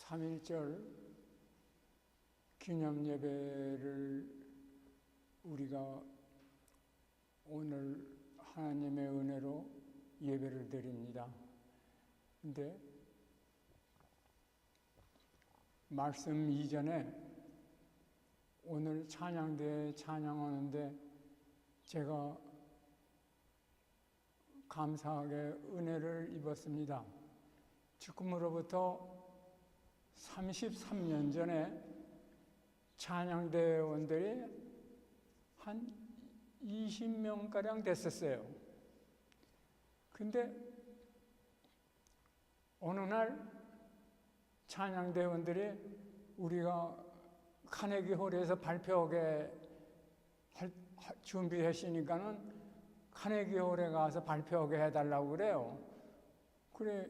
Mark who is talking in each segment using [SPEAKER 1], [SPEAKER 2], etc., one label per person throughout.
[SPEAKER 1] 3.1절 기념 예배를 우리가 오늘 하나님의 은혜로 예배를 드립니다. 근데 말씀 이전에 오늘 찬양대에 찬양하는데 제가 감사하게 은혜를 입었습니다. 지금으로부터 33년 전에 찬양대원들이 한 20명가량 됐었어요. 근데 어느 날 찬양대원들이 우리가 카네기 홀에서 발표하게 준비했으니까는 카네기 홀에 가서 발표하게 해달라고 그래요. 그래,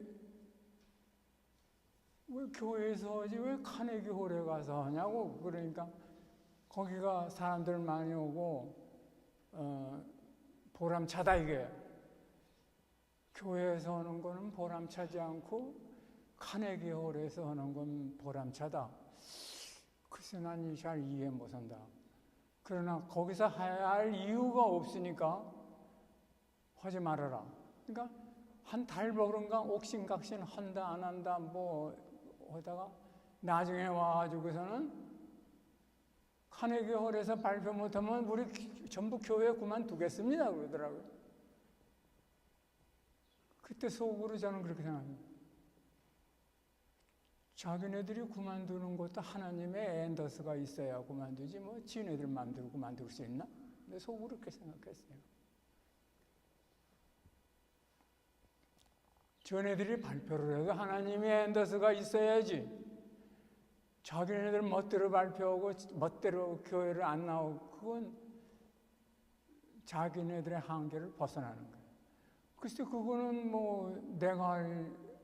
[SPEAKER 1] 왜 교회에서 하지 왜 카네기 홀에 가서 하냐고. 그러니까 거기가 사람들 많이 오고 보람차다 이게. 교회에서 하는 거는 보람차지 않고 카네기 홀에서 하는 건 보람차다. 글쎄 난 잘 이해 못한다. 그러나 거기서 해야 할 이유가 없으니까 하지 말아라. 그러니까 한 달 버른가 옥신각신 한다 안 한다 뭐 하다가 나중에 와가지고서는 카네기 홀에서 발표 못하면 우리 전부 교회 그만두겠습니다 그러더라고요. 그때 속으로 저는 그렇게 생각합니다. 자기네들이 그만두는 것도 하나님의 엔더스가 있어야 그만두지 뭐 지네들 마음대로 그만둘 수 있나? 근데 속으로 그렇게 생각했어요. 전애들이 발표를 해도 하나님의 엔더스가 있어야지. 자기네들 멋대로 발표하고 멋대로 교회를 안 나오고 그건 자기네들의 한계를 벗어나는 거예요. 글쎄 그거는 뭐 내가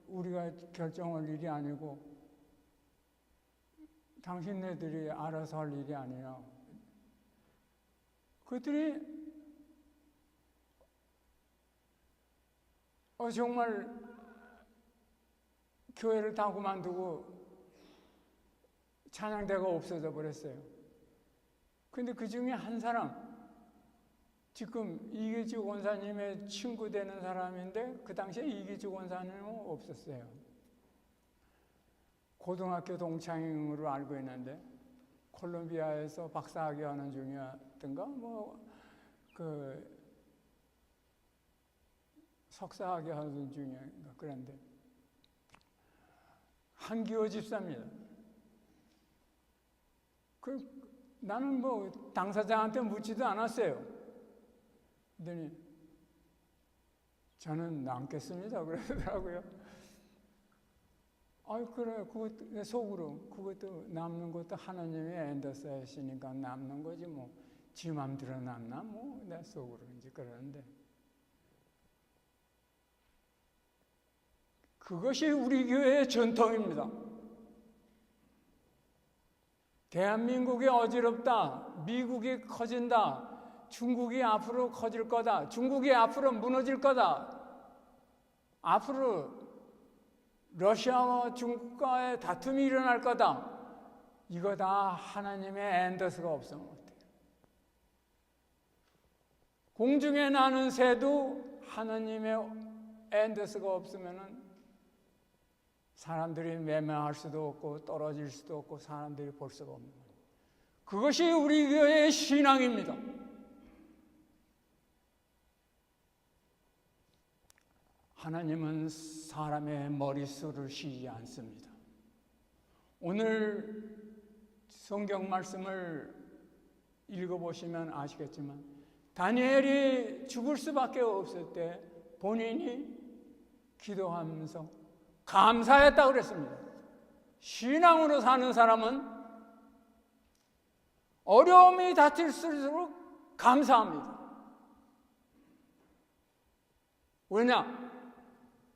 [SPEAKER 1] 우리가 결정할 일이 아니고 당신네들이 알아서 할 일이 아니라 그들이 정말 교회를 다 그만두고 찬양대가 없어져 버렸어요. 근데 그 중에 한 사람, 지금 이기주 권사님의 친구 되는 사람인데 그 당시에 이기주 권사님은 없었어요. 고등학교 동창으로 알고 있는데 콜롬비아에서 박사학위 하는 중이었던가 석사학위 하는 중이었던가 그런데 한기호 집사입니다. 나는 뭐 당사자한테 묻지도 않았어요. 그랬더니 저는 남겠습니다 그러더라고요. 그래, 그것도 속으로 그것도 남는 것도 하나님의 엔더스이시니까 남는 거지 뭐 지 맘대로 남나 뭐 내 속으로 이제 그러는데 그것이 우리 교회의 전통입니다. 대한민국이 어지럽다, 미국이 커진다, 중국이 앞으로 커질 거다, 중국이 앞으로 무너질 거다, 앞으로 러시아와 중국과의 다툼이 일어날 거다. 이거 다 하나님의 엔더스가 없으면 어때요? 공중에 나는 새도 하나님의 엔더스가 없으면 사람들이 매매할 수도 없고 떨어질 수도 없고 사람들이 볼 수가 없는 거예요. 그것이 우리 교회의 신앙입니다. 하나님은 사람의 머릿수를 쉬지 않습니다. 오늘 성경 말씀을 읽어보시면 아시겠지만 다니엘이 죽을 수밖에 없을 때 본인이 기도하면서 감사했다고 그랬습니다. 신앙으로 사는 사람은 어려움이 닥칠수록 감사합니다. 왜냐?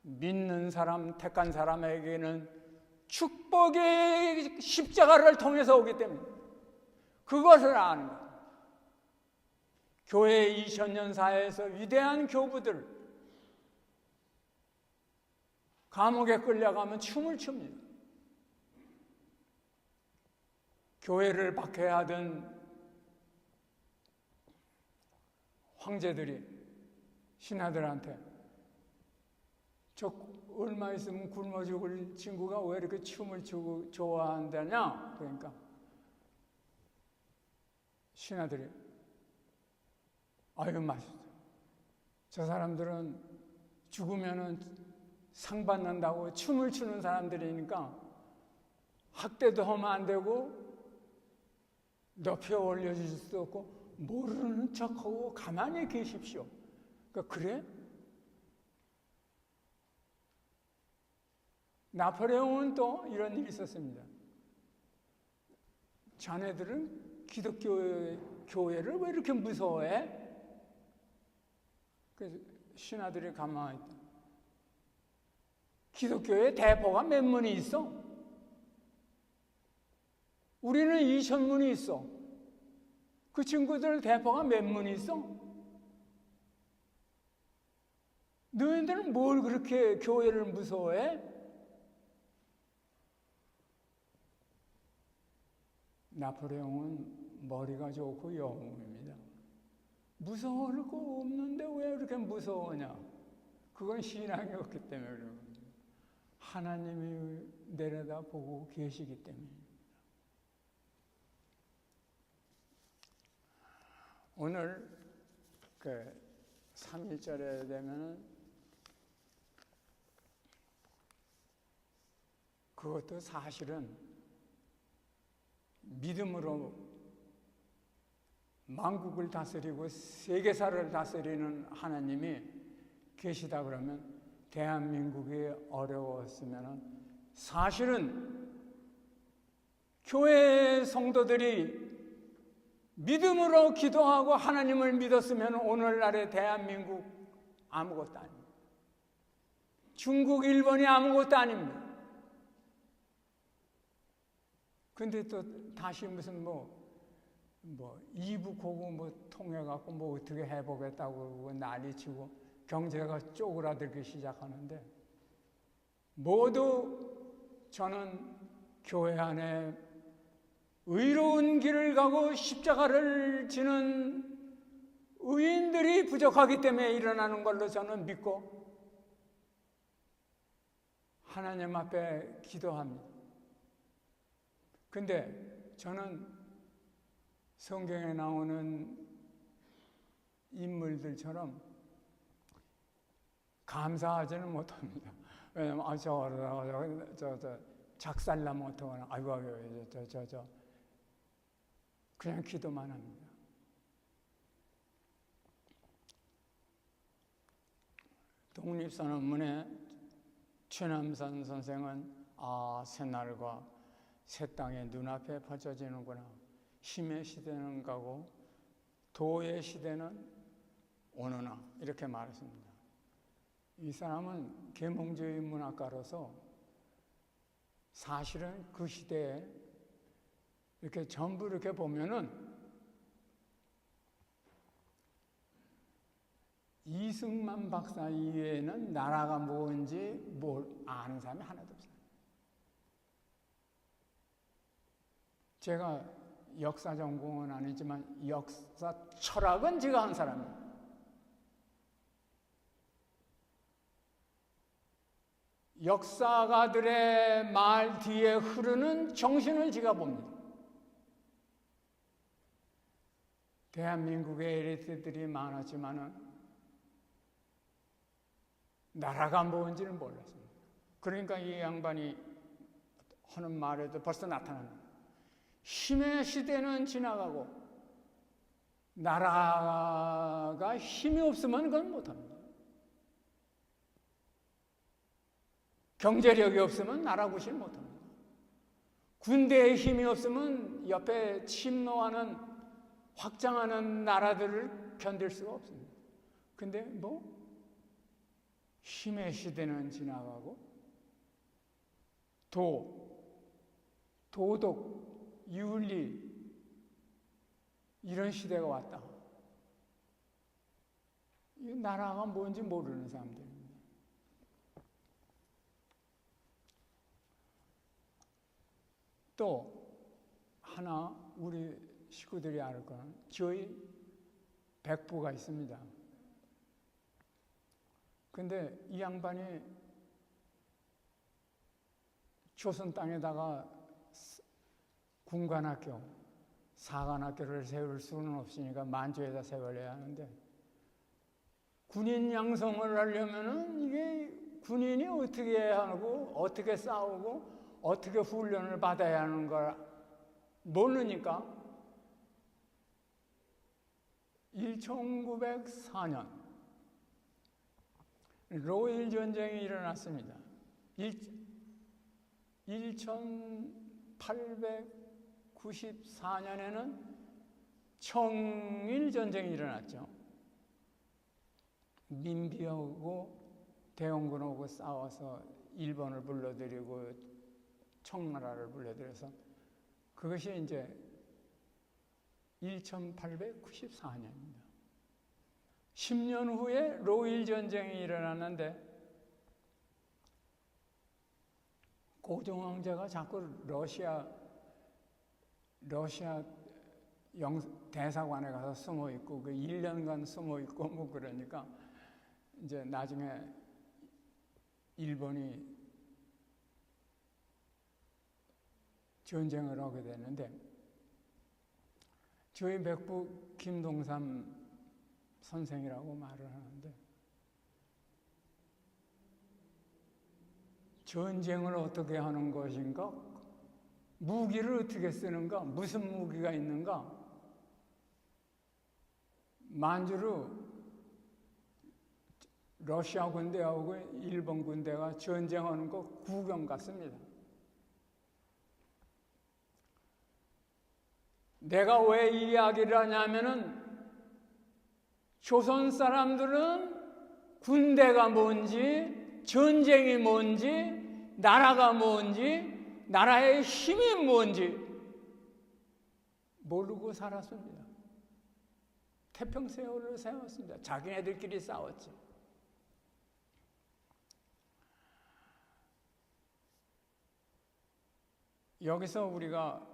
[SPEAKER 1] 믿는 사람, 택한 사람에게는 축복의 십자가를 통해서 오기 때문에 그것을 아는 거예요. 교회 2000년 사회에서 위대한 교부들 감옥에 끌려가면 춤을 춥니다. 교회를 박해하던 황제들이 신하들한테 저 얼마 있으면 굶어 죽을 친구가 왜 이렇게 춤을 추고 좋아한다냐? 그러니까 신하들이 아유 맛있어. 저 사람들은 죽으면은 상 받는다고 춤을 추는 사람들이니까 학대도 하면 안 되고 높이 올려줄 수도 없고 모르는 척하고 가만히 계십시오. 그러니까 그래? 나폴레옹은 또 이런 일이 있었습니다. 자네들은 기독교회를 왜 이렇게 무서워해? 그래서 신하들이 가만히 있다. 기독교회 대포가 몇 문이 있어? 우리는 2,000문이 있어. 그 친구들 대포가 몇 문이 있어? 너희들은 뭘 그렇게 교회를 무서워해? 나폴레옹은 머리가 좋고 영웅입니다. 무서울 거 없는데 왜 이렇게 무서우냐? 그건 신앙이 없기 때문에 그런 겁니다. 하나님이 내려다보고 계시기 때문입니다. 오늘 그 3일절에 되면은 그것도 사실은 믿음으로 만국을 다스리고 세계사를 다스리는 하나님이 계시다 그러면 대한민국이 어려웠으면 사실은 교회 성도들이 믿음으로 기도하고 하나님을 믿었으면 오늘날의 대한민국 아무것도 아닙니다. 중국, 일본이 아무것도 아닙니다. 근데 또 다시 무슨 이북 고구 통해갖고 어떻게 해보겠다고 그러고 난리치고 경제가 쪼그라들기 시작하는데 모두 저는 교회 안에 의로운 길을 가고 십자가를 지는 의인들이 부족하기 때문에 일어나는 걸로 저는 믿고 하나님 앞에 기도합니다. 근데 저는 성경에 나오는 인물들처럼 감사하지는 못합니다. 왜냐면 저 작살나면 어떡하나, 아이고 그냥 기도만 합니다. 독립선언문에 최남선 선생은 새날과 새 땅의 눈앞에 펼쳐지는구나. 힘의 시대는 가고 도의 시대는 오느나 이렇게 말했습니다. 이 사람은 계몽주의 문학가로서 사실은 그 시대에 이렇게 전부 이렇게 보면은 이승만 박사 이외에는 나라가 뭔지 뭘 아는 사람이 하나도 없어요. 제가 역사 전공은 아니지만 역사 철학은 제가 한 사람이에요. 역사가들의 말 뒤에 흐르는 정신을 제가 봅니다. 대한민국의 엘리트들이 많았지만은 나라가 뭔지는 몰랐습니다. 그러니까 이 양반이 하는 말에도 벌써 나타납니다. 힘의 시대는 지나가고 나라가 힘이 없으면 그건 못합니다. 경제력이 없으면 나라 구실 못합니다. 군대에 힘이 없으면 옆에 침노하는 확장하는 나라들을 견딜 수가 없습니다. 근데 힘의 시대는 지나가고 도덕, 윤리 이런 시대가 왔다. 이 나라가 뭔지 모르는 사람들입니다. 또 하나 우리 식구들이 알 거는 저희 백부가 있습니다. 근데 이 양반이 조선 땅에다가 군관학교, 사관학교를 세울 수는 없으니까 만주에다 세워야 하는데, 군인 양성을 하려면은 이게 군인이 어떻게 하고 어떻게 싸우고 어떻게 훈련을 받아야 하는 걸 모르니까 1904년 로일 전쟁이 일어났습니다. 1894년에는 청일 전쟁이 일어났죠. 민비하고 대원군하고 싸워서 일본을 불러들이고 청나라를 불러들여서, 그것이 이제 1894년입니다. 10년 후에 로일 전쟁이 일어났는데, 고종 황제가 자꾸 러시아 대사관에 가서 숨어 있고, 그 1년간 숨어 있고 뭐 그러니까 이제 나중에 일본이 전쟁을 하게 됐는데, 저희 백부 김동삼 선생이라고 말을 하는데, 전쟁을 어떻게 하는 것인가, 무기를 어떻게 쓰는가, 무슨 무기가 있는가, 만주로 러시아 군대하고 일본 군대가 전쟁하는 거 구경 갔습니다. 내가 왜 이 이야기를 하냐면은, 조선 사람들은 군대가 뭔지, 전쟁이 뭔지, 나라가 뭔지, 나라의 힘이 뭔지 모르고 살았습니다. 태평세월을 세웠습니다. 자기네들끼리 싸웠지. 여기서 우리가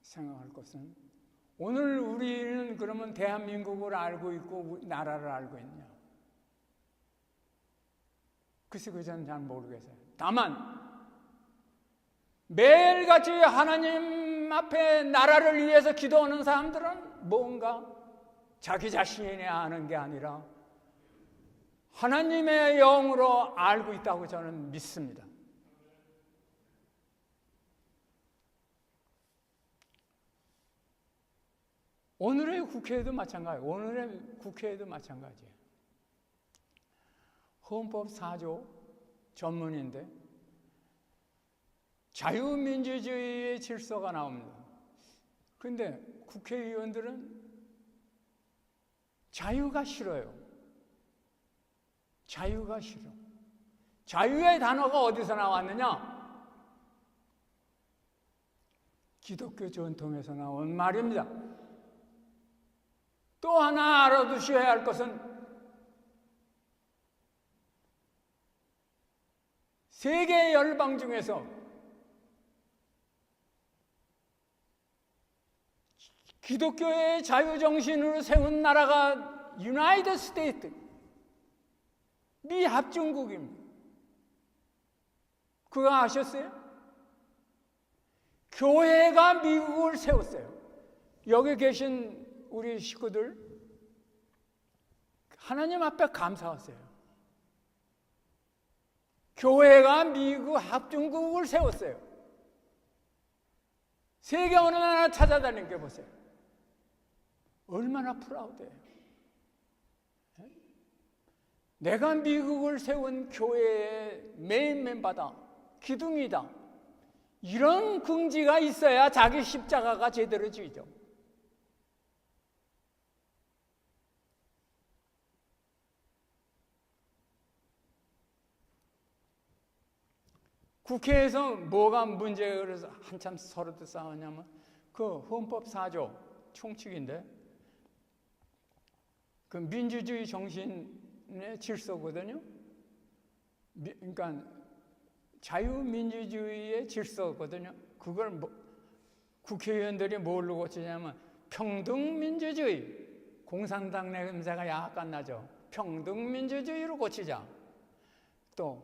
[SPEAKER 1] 생각할 것은, 오늘 우리는 그러면 대한민국을 알고 있고 나라를 알고 있냐? 글쎄, 그전 잘 모르겠어요. 다만 매일같이 하나님 앞에 나라를 위해서 기도하는 사람들은 뭔가 자기 자신이 아는 게 아니라 하나님의 영으로 알고 있다고 저는 믿습니다. 오늘의 국회에도 마찬가지예요. 오늘의 국회에도 마찬가지예요. 헌법 4조 전문인데 자유민주주의의 질서가 나옵니다. 그런데 국회의원들은 자유가 싫어요. 자유가 싫어. 자유의 단어가 어디서 나왔느냐? 기독교 전통에서 나온 말입니다. 또 하나 알아두셔야 할 것은, 세계 열방 중에서 기독교의 자유정신으로 세운 나라가 유나이티드 스테이트, 미 합중국입니다. 그거 아셨어요? 교회가 미국을 세웠어요. 여기 계신 우리 식구들, 하나님 앞에 감사하세요. 교회가 미국 합중국을 세웠어요. 세계 어느 나라 찾아다니는 게 보세요. 얼마나 프라우드해요. 내가 미국을 세운 교회의 메인 멤버다, 기둥이다, 이런 긍지가 있어야 자기 십자가가 제대로 지죠. 국회에서 뭐가 문제가 그래서 한참 서로도 싸웠냐면, 그 헌법 4조 총칙인데, 그 민주주의 정신의 질서거든요. 그러니까 자유민주주의의 질서거든요. 그걸 국회의원들이 뭘로 고치냐면 평등민주주의, 공산당 냄새가 약간 나죠. 평등민주주의로 고치자. 또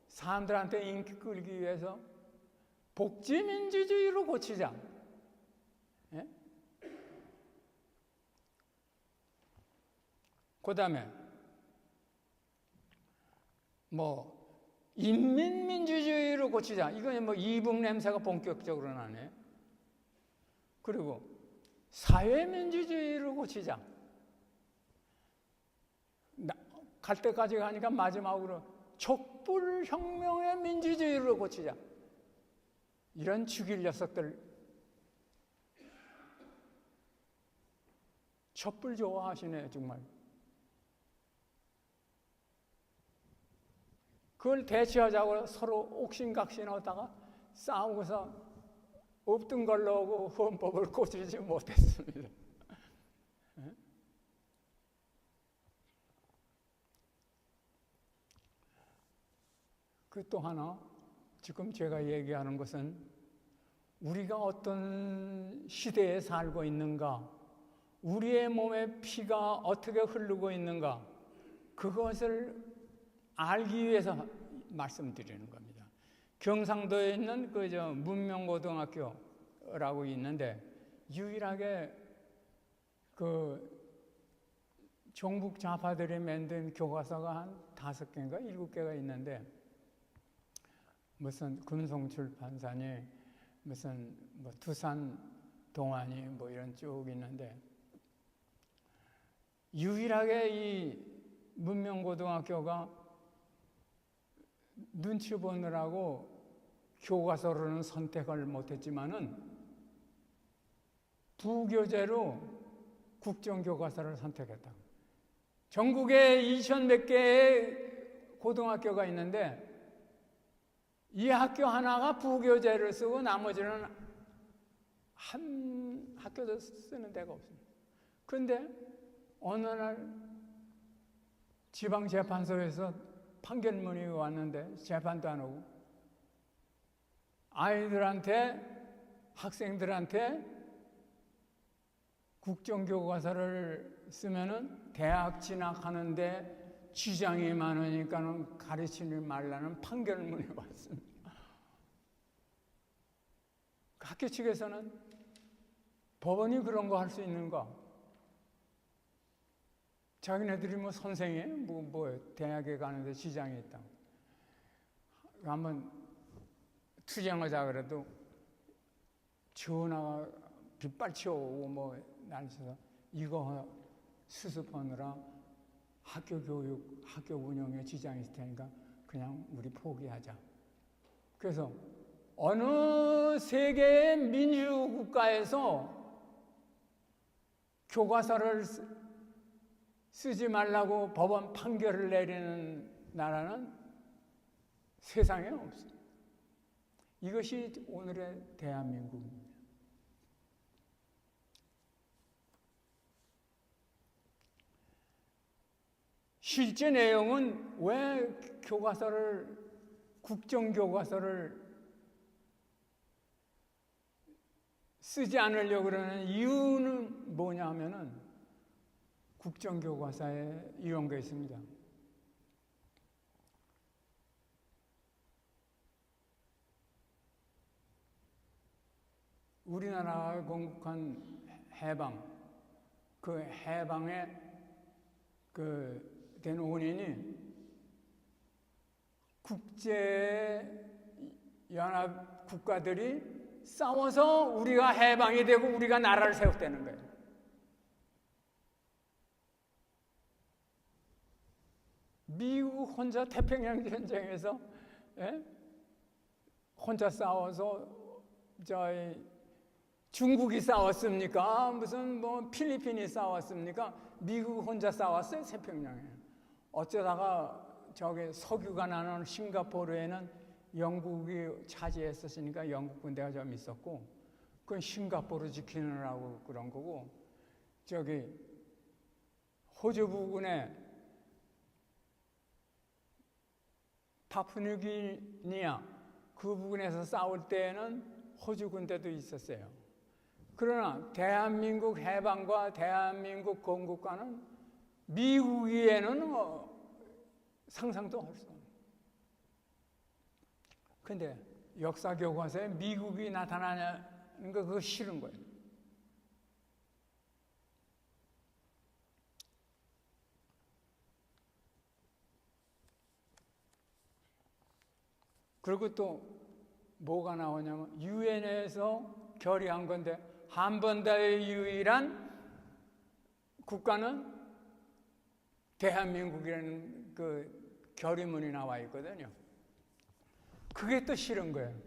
[SPEAKER 1] 사람들한테 인기 끌기 위해서 복지민주주의로 고치자. 예? 그 다음에 인민민주주의로 고치자. 이건 이북 냄새가 본격적으로 나네. 그리고 사회민주주의로 고치자. 갈 때까지 가니까 마지막으로 촛불혁명의 민주주의로 고치자. 이런 죽일 녀석들. 촛불 좋아하시네 정말. 그걸 대체하자고 서로 옥신각신하다가 싸우고서 없던 걸로 하고 헌법을 고치지 못했습니다. 그 또 하나, 지금 제가 얘기하는 것은 우리가 어떤 시대에 살고 있는가, 우리의 몸에 피가 어떻게 흐르고 있는가, 그것을 알기 위해서 말씀드리는 겁니다. 경상도에 있는 문명고등학교라고 있는데, 유일하게 종북 좌파들이 만든 교과서가 한 5개인가 7개가 있는데, 무슨 금송출판사니 무슨 두산 동아니 이런 쭉 있는데, 유일하게 이 문명고등학교가 눈치 보느라고 교과서로는 선택을 못했지만은 부교재로 국정교과서를 선택했다. 전국에 2,100 개의 고등학교가 있는데 이 학교 하나가 부교재를 쓰고 나머지는 한 학교도 쓰는 데가 없습니다. 그런데 어느 날 지방재판소에서 판결문이 왔는데 재판도 안 오고 학생들한테 국정교과서를 쓰면은 대학 진학하는데 지장이 많으니까는 가르치지 말라는 판결문이 왔습니다. 학교 측에서는 법원이 그런 거 할 수 있는가? 자기네들이 선생이 대학에 가는데 지장이 있다. 한번 투쟁하자 그래도 전화가 빗발쳐 오고 난리쳐서 이거 수습하느라 학교 교육, 학교 운영에 지장이 있을 테니까 그냥 우리 포기하자. 그래서 어느 세계의 민주국가에서 교과서를 쓰지 말라고 법원 판결을 내리는 나라는 세상에 없습니다. 이것이 오늘의 대한민국입니다. 실제 내용은 왜 국정교과서를 쓰지 않으려고 그러는 이유는 뭐냐 하면은 국정교과서에 이런 게 있습니다. 우리나라가 건국한 해방, 그 해방의 된 원인이 국제연합 국가들이 싸워서 우리가 해방이 되고 우리가 나라를 세웠다는 거예요. 미국 혼자 태평양 전쟁에서 혼자 싸워서 중국이 싸웠습니까? 무슨 필리핀이 싸웠습니까? 미국 혼자 싸웠어요, 태평양에. 어쩌다가 석유가 나는 싱가포르에는 영국이 차지했었으니까 영국 군대가 좀 있었고, 그건 싱가포르 지키느라고 그런 거고, 호주 부근에 파푸뉴기니아 그 부근에서 싸울 때에는 호주 군대도 있었어요. 그러나 대한민국 해방과 대한민국 건국과는 미국이에는 상상도 할 수 없는. 근데 역사 교과서에 미국이 나타나는 거 그거 싫은 거예요. 그리고 또 뭐가 나오냐면 유엔에서 결의한 건데 한반도의 유일한 국가는 대한민국이라는 그 결의문이 나와 있거든요. 그게 또 싫은 거예요.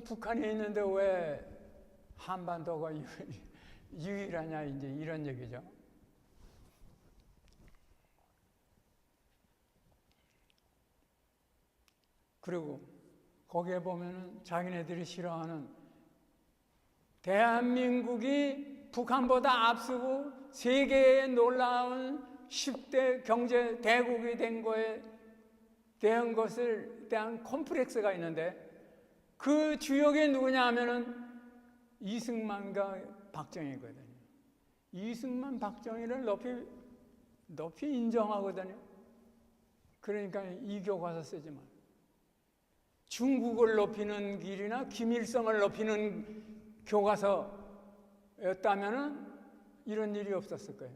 [SPEAKER 1] 북한이 있는데 왜 한반도가 유일하냐 이제 이런 얘기죠. 그리고 거기에 보면은 자기네들이 싫어하는 대한민국이 북한보다 앞서고 세계의 놀라운 10대 경제 대국이 된 거에 대한 것을 대한 콤플렉스가 있는데 그 주역이 누구냐 하면은 이승만과 박정희거든요. 이승만, 박정희를 높이 인정하거든요. 그러니까 이 교과서 쓰지 마. 중국을 높이는 길이나 김일성을 높이는 교과서였다면은 이런 일이 없었을 거예요.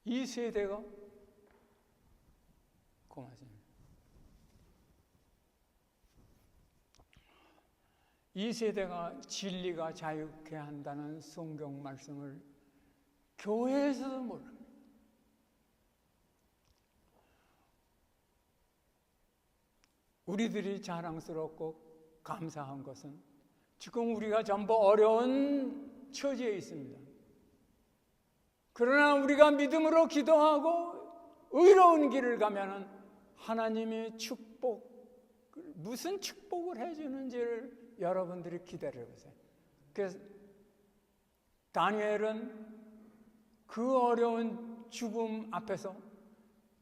[SPEAKER 1] 이 세대가 고맙습니다. 이 세대가 진리가 자유케 한다는 성경 말씀을 교회에서도 모릅니다. 우리들이 자랑스럽고 감사한 것은 지금 우리가 전부 어려운 처지에 있습니다. 그러나 우리가 믿음으로 기도하고 의로운 길을 가면은 하나님의 무슨 축복을 해주는지를 여러분들이 기다려 보세요. 그래서 다니엘은 그 어려운 죽음 앞에서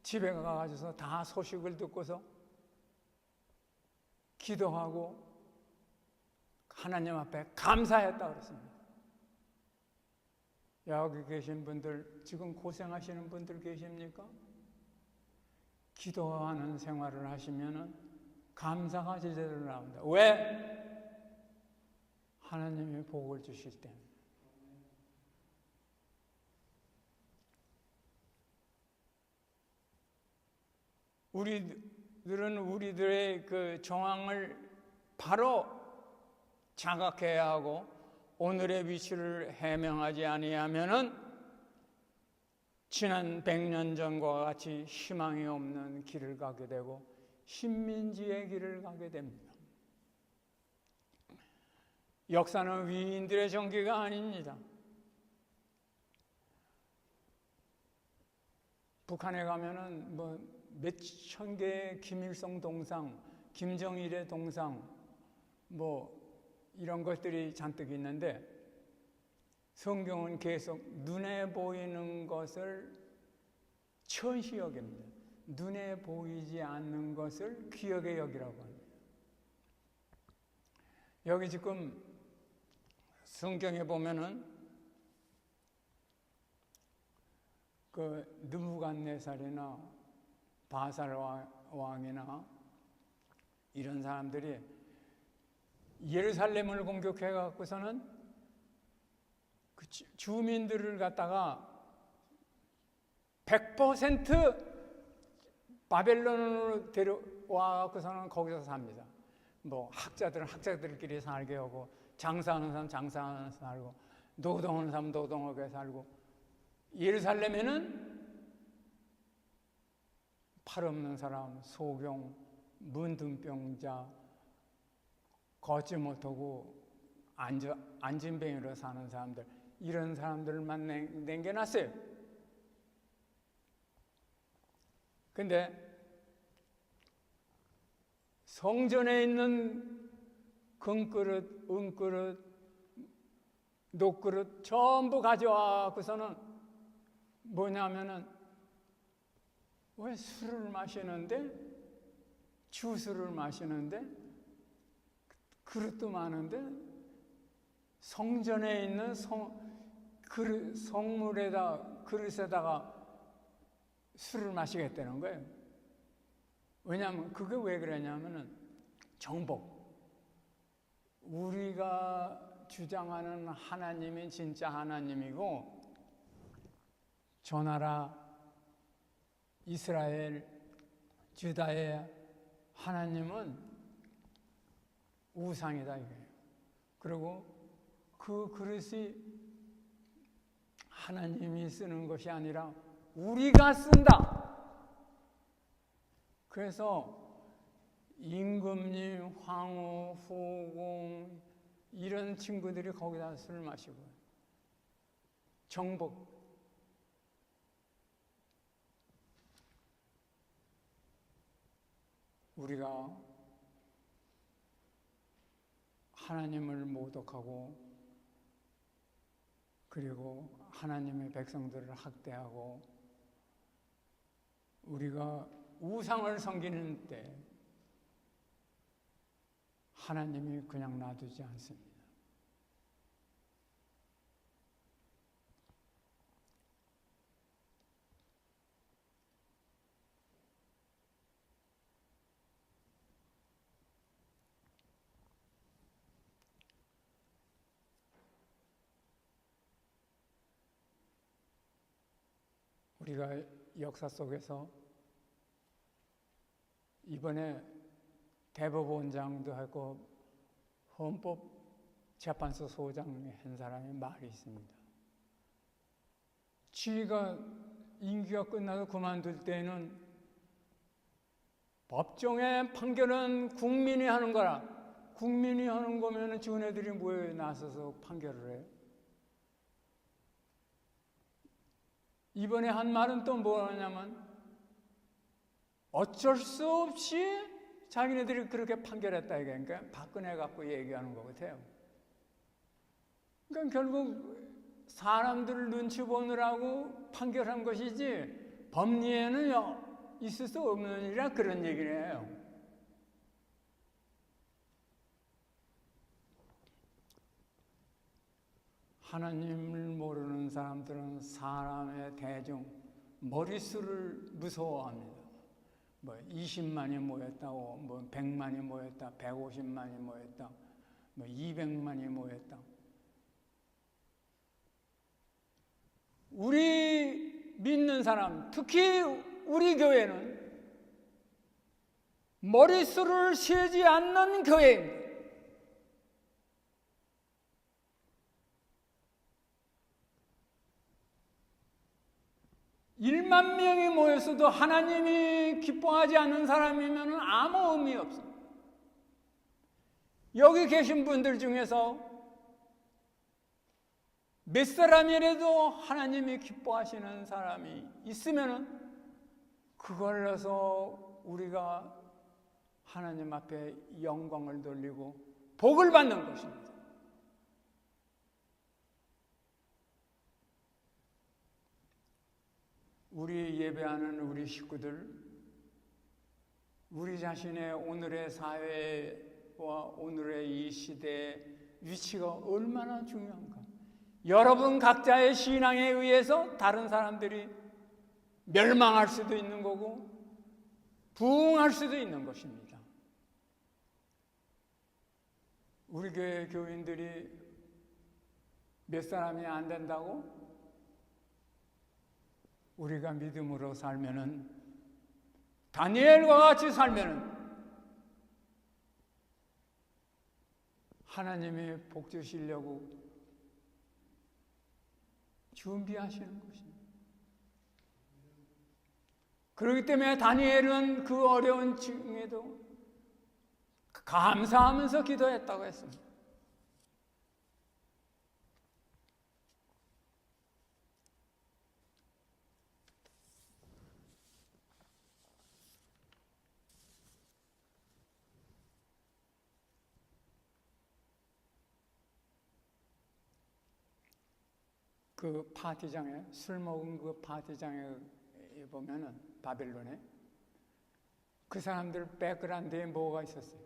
[SPEAKER 1] 집에 가가지고서 다 소식을 듣고서 기도하고 하나님 앞에 감사했다고 그랬습니다. 여기 계신 분들, 지금 고생하시는 분들 계십니까? 기도하는 생활을 하시면은 감사가 제대로 나온다. 왜? 하나님이 복을 주실 때문에. 우리들은 우리들의 그 정황을 바로 자각해야 하고 오늘의 위치를 해명하지 아니하면은 지난 100년 전과 같이 희망이 없는 길을 가게 되고 신민지의 길을 가게 됩니다. 역사는 위인들의 전기가 아닙니다. 북한에 가면은 뭐 몇천 개의 김일성 동상, 김정일의 동상, 뭐 이런 것들이 잔뜩 있는데 성경은 계속 눈에 보이는 것을 천시 여깁니다. 눈에 보이지 않는 것을 귀하게 여기라고 합니다. 여기 지금 성경에 보면은 그 느부갓네살이나 바살 왕이나 이런 사람들이 예루살렘을 공격해 갖고서는 그 주민들을 갖다가 100% 바벨론으로 데려와 갖고서는 거기서 삽니다. 뭐 학자들은 학자들끼리 살게 하고 장사하는 사람 장사하는 살고 노동하는 사람 노동하게 살고 예루살렘에는 팔 없는 사람, 소경, 문둥병자, 걷지 못하고 안진뱅이로 사는 사람들 이런 사람들만 남겨놨어요. 근데 성전에 있는 금그릇, 은그릇, 녹그릇 전부 가져와서는 뭐냐면은 왜 술을 마시는데, 주스를 마시는데, 그릇도 많은데, 성전에 있는 그릇에다가 술을 마시겠다는 거예요. 왜냐하면 그게 왜 그러냐면은 정복. 우리가 주장하는 하나님이 진짜 하나님이고, 저 나라 이스라엘 주다의 하나님은 우상이다 이거예요. 그리고 그 그릇이 하나님이 쓰는 것이 아니라 우리가 쓴다. 그래서 임금님, 황후, 후공 이런 친구들이 거기다 술 마시고 정복. 우리가 하나님을 모독하고 그리고 하나님의 백성들을 학대하고 우리가 우상을 섬기는 때 하나님이 그냥 놔두지 않습니다. 우리가 역사 속에서 이번에 대법원장도 하고 헌법재판소 소장 한 사람의 말이 있습니다. 지가 임기가 끝나서 그만둘 때는 법정의 판결은 국민이 하는 거라. 국민이 하는 거면 지네들이 뭐에 나서서 판결을 해요? 이번에 한 말은 또 뭐냐면 어쩔 수 없이 자기네들이 그렇게 판결했다 이게. 그러니까 박근혜 갖고 얘기하는 것 같아요. 그러니까 결국 사람들 눈치 보느라고 판결한 것이지 법리에는 있을 수 없는 일이라 그런 얘기를 해요. 하나님을 모르는 사람들은 사람의 대중, 머릿수를 무서워합니다. 뭐 20만이 모였다고, 뭐 100만이 모였다, 150만이 모였다, 뭐 200만이 모였다. 우리 믿는 사람, 특히 우리 교회는 머릿수를 세지 않는 교회입니다. 1만 명이 모였어도 하나님이 기뻐하지 않는 사람이면 아무 의미 없습니다. 여기 계신 분들 중에서 몇 사람이라도 하나님이 기뻐하시는 사람이 있으면 그걸로서 우리가 하나님 앞에 영광을 돌리고 복을 받는 것입니다. 우리 예배하는 우리 식구들, 우리 자신의 오늘의 사회와 오늘의 이 시대의 위치가 얼마나 중요한가. 여러분 각자의 신앙에 의해서 다른 사람들이 멸망할 수도 있는 거고 부흥할 수도 있는 것입니다. 우리 교회 교인들이 몇 사람이 안 된다고? 우리가 믿음으로 살면은, 다니엘과 같이 살면은 하나님이 복 주시려고 준비하시는 것입니다. 그렇기 때문에 다니엘은 그 어려운 중에도 감사하면서 기도했다고 했습니다. 그 파티장에, 술 먹은 그 파티장에 보면은 바벨론에 그 사람들 백그라운드에 뭐가 있었어요?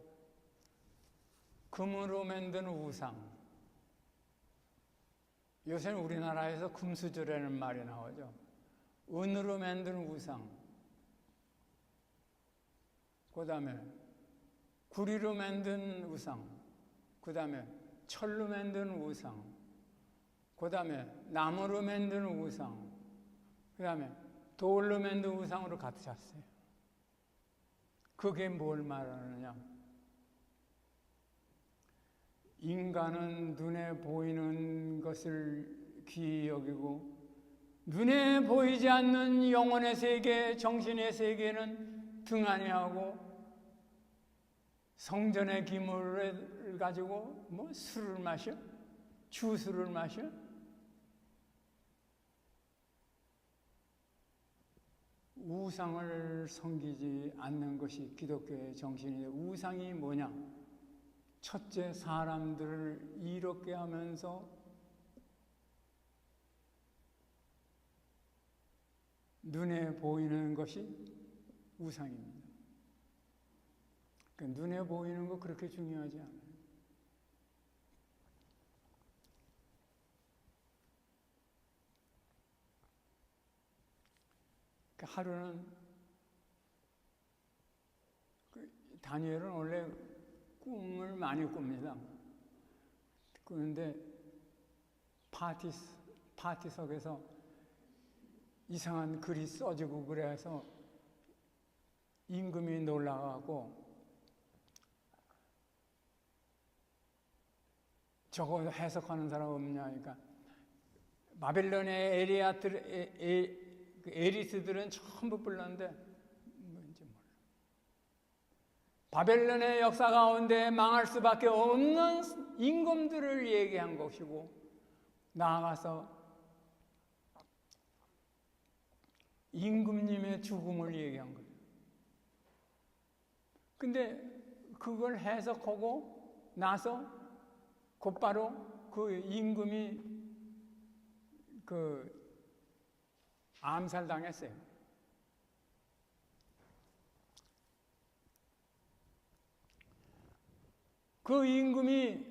[SPEAKER 1] 금으로 만든 우상. 요새는 우리나라에서 금수저라는 말이 나오죠. 은으로 만든 우상. 그 다음에 구리로 만든 우상. 그 다음에 철로 만든 우상. 그 다음에 나무로 만든 우상. 그 다음에 돌로 만든 우상으로 가득 찼어요. 그게 뭘 말하느냐? 인간은 눈에 보이는 것을 귀히 여기고 눈에 보이지 않는 영혼의 세계, 정신의 세계는 등한히 하고 성전의 기물을 가지고 뭐 술을 마셔? 주술을 마셔? 우상을 섬기지 않는 것이 기독교의 정신인데, 우상이 뭐냐? 첫째, 사람들을 이롭게 하면서 눈에 보이는 것이 우상입니다. 그러니까 눈에 보이는 거 그렇게 중요하지 않아요. 하루는 다니엘은 원래 꿈을 많이 꿉니다. 그런데 파티석에서 이상한 글이 써지고 그래서 임금이 놀라가고 저거 해석하는 사람 없냐? 그러니까 바벨론의 에리스들은 전부 불렀는데 뭔지 몰라. 바벨론의 역사 가운데 망할 수밖에 없는 임금들을 얘기한 것이고, 나아가서 임금님의 죽음을 얘기한 거예요. 근데 그걸 해석하고 나서 곧바로 그 임금이 암살당했어요. 그 임금이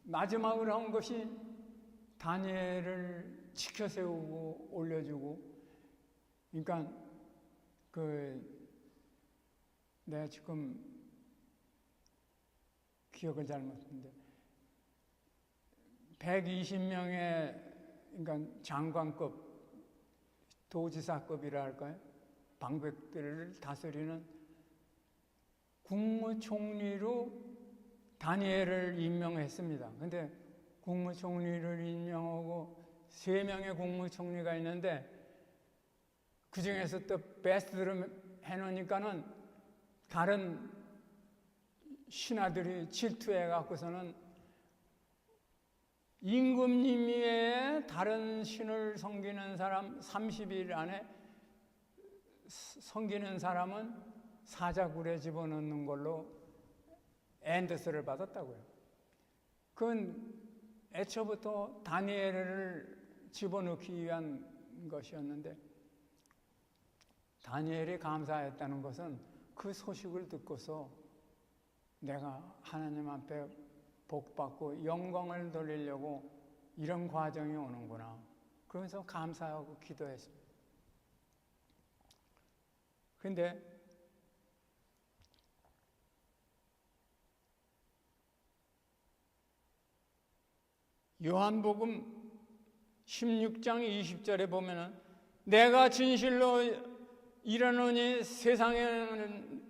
[SPEAKER 1] 마지막으로 한 것이 다니엘을 지켜세우고 올려주고, 그러니까 내가 지금 기억을 잘못했는데 120명의 그러니까 장관급, 도지사급이라 할까요? 방백들을 다스리는 국무총리로 다니엘을 임명했습니다. 근데 국무총리를 임명하고 3명의 국무총리가 있는데 그 중에서 또 베스트로 해놓으니까는 다른 신하들이 질투해 갖고서는 임금님 외에 다른 신을 섬기는 사람 30일 안에 섬기는 사람은 사자굴에 집어넣는 걸로 엔더스를 받았다고요. 그건 애초부터 다니엘을 집어넣기 위한 것이었는데, 다니엘이 감사했다는 것은 그 소식을 듣고서 내가 하나님 앞에 복받고 영광을 돌리려고 이런 과정이 오는구나. 그러면서 감사하고 기도했습니다. 근데 요한복음 16장 20절에 보면은 내가 진실로 이르노니 세상에는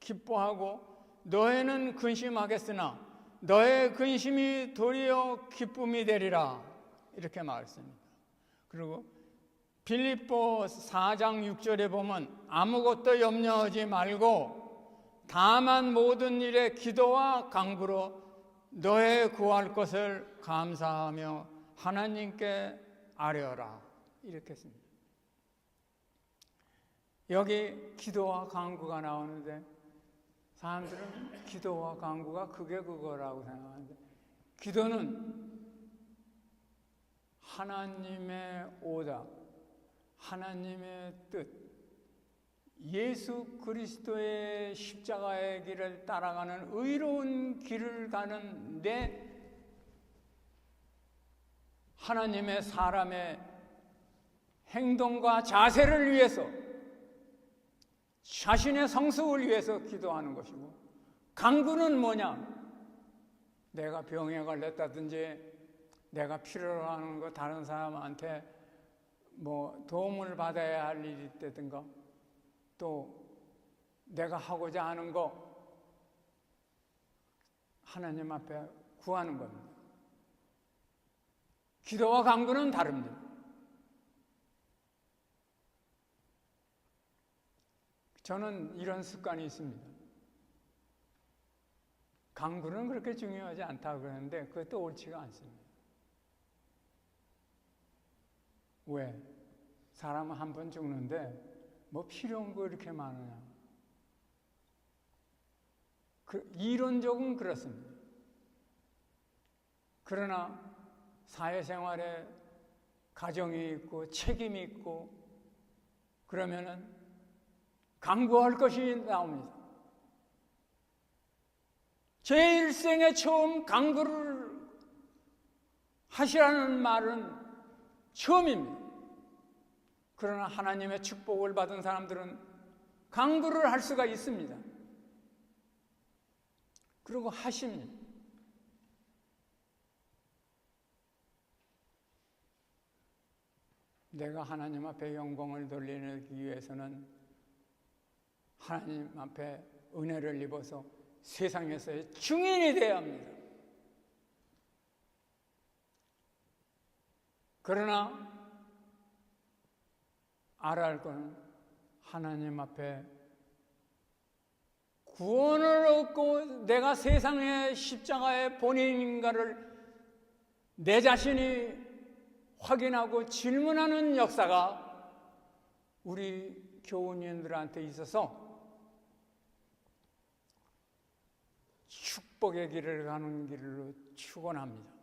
[SPEAKER 1] 기뻐하고 너희는 근심하겠으나 너의 근심이 도리어 기쁨이 되리라, 이렇게 말했습니다. 그리고 빌립보 4장 6절에 보면 아무것도 염려하지 말고 다만 모든 일에 기도와 간구로 너의 구할 것을 감사하며 하나님께 아뢰어라, 이렇게 했습니다. 여기 기도와 간구가 나오는데 사람들은 기도와 간구가 그게 그거라고 생각하는데, 기도는 하나님의 오답, 하나님의 뜻, 예수 그리스도의 십자가의 길을 따라가는 의로운 길을 가는 내 하나님의 사람의 행동과 자세를 위해서, 자신의 성숙을 위해서 기도하는 것이고, 강구는 뭐냐? 내가 병에 걸렸다든지 내가 필요로 하는 거 다른 사람한테 뭐 도움을 받아야 할 일이 있다든가, 또 내가 하고자 하는 거 하나님 앞에 구하는 겁니다. 기도와 간구는 다릅니다. 저는 이런 습관이 있습니다. 간구는 그렇게 중요하지 않다고 그러는데 그것도 옳지가 않습니다. 왜? 사람은 한 번 죽는데 뭐 필요한 거 이렇게 많으냐? 이론적은 그렇습니다. 그러나 사회생활에 가정이 있고 책임이 있고 그러면은 간구할 것이 나옵니다. 제 일생에 처음 간구를 하시라는 말은 처음입니다. 그러나 하나님의 축복을 받은 사람들은 간구를 할 수가 있습니다. 그리고 하십니다. 내가 하나님 앞에 영광을 돌리기 위해서는 하나님 앞에 은혜를 입어서 세상에서의 증인이 되어야 합니다. 그러나 알아야 할 것은 하나님 앞에 구원을 얻고 내가 세상의 십자가의 본인인가를 내 자신이 확인하고 질문하는 역사가 우리 교우님들한테 있어서 축복의 길을 가는 길로 축원합니다.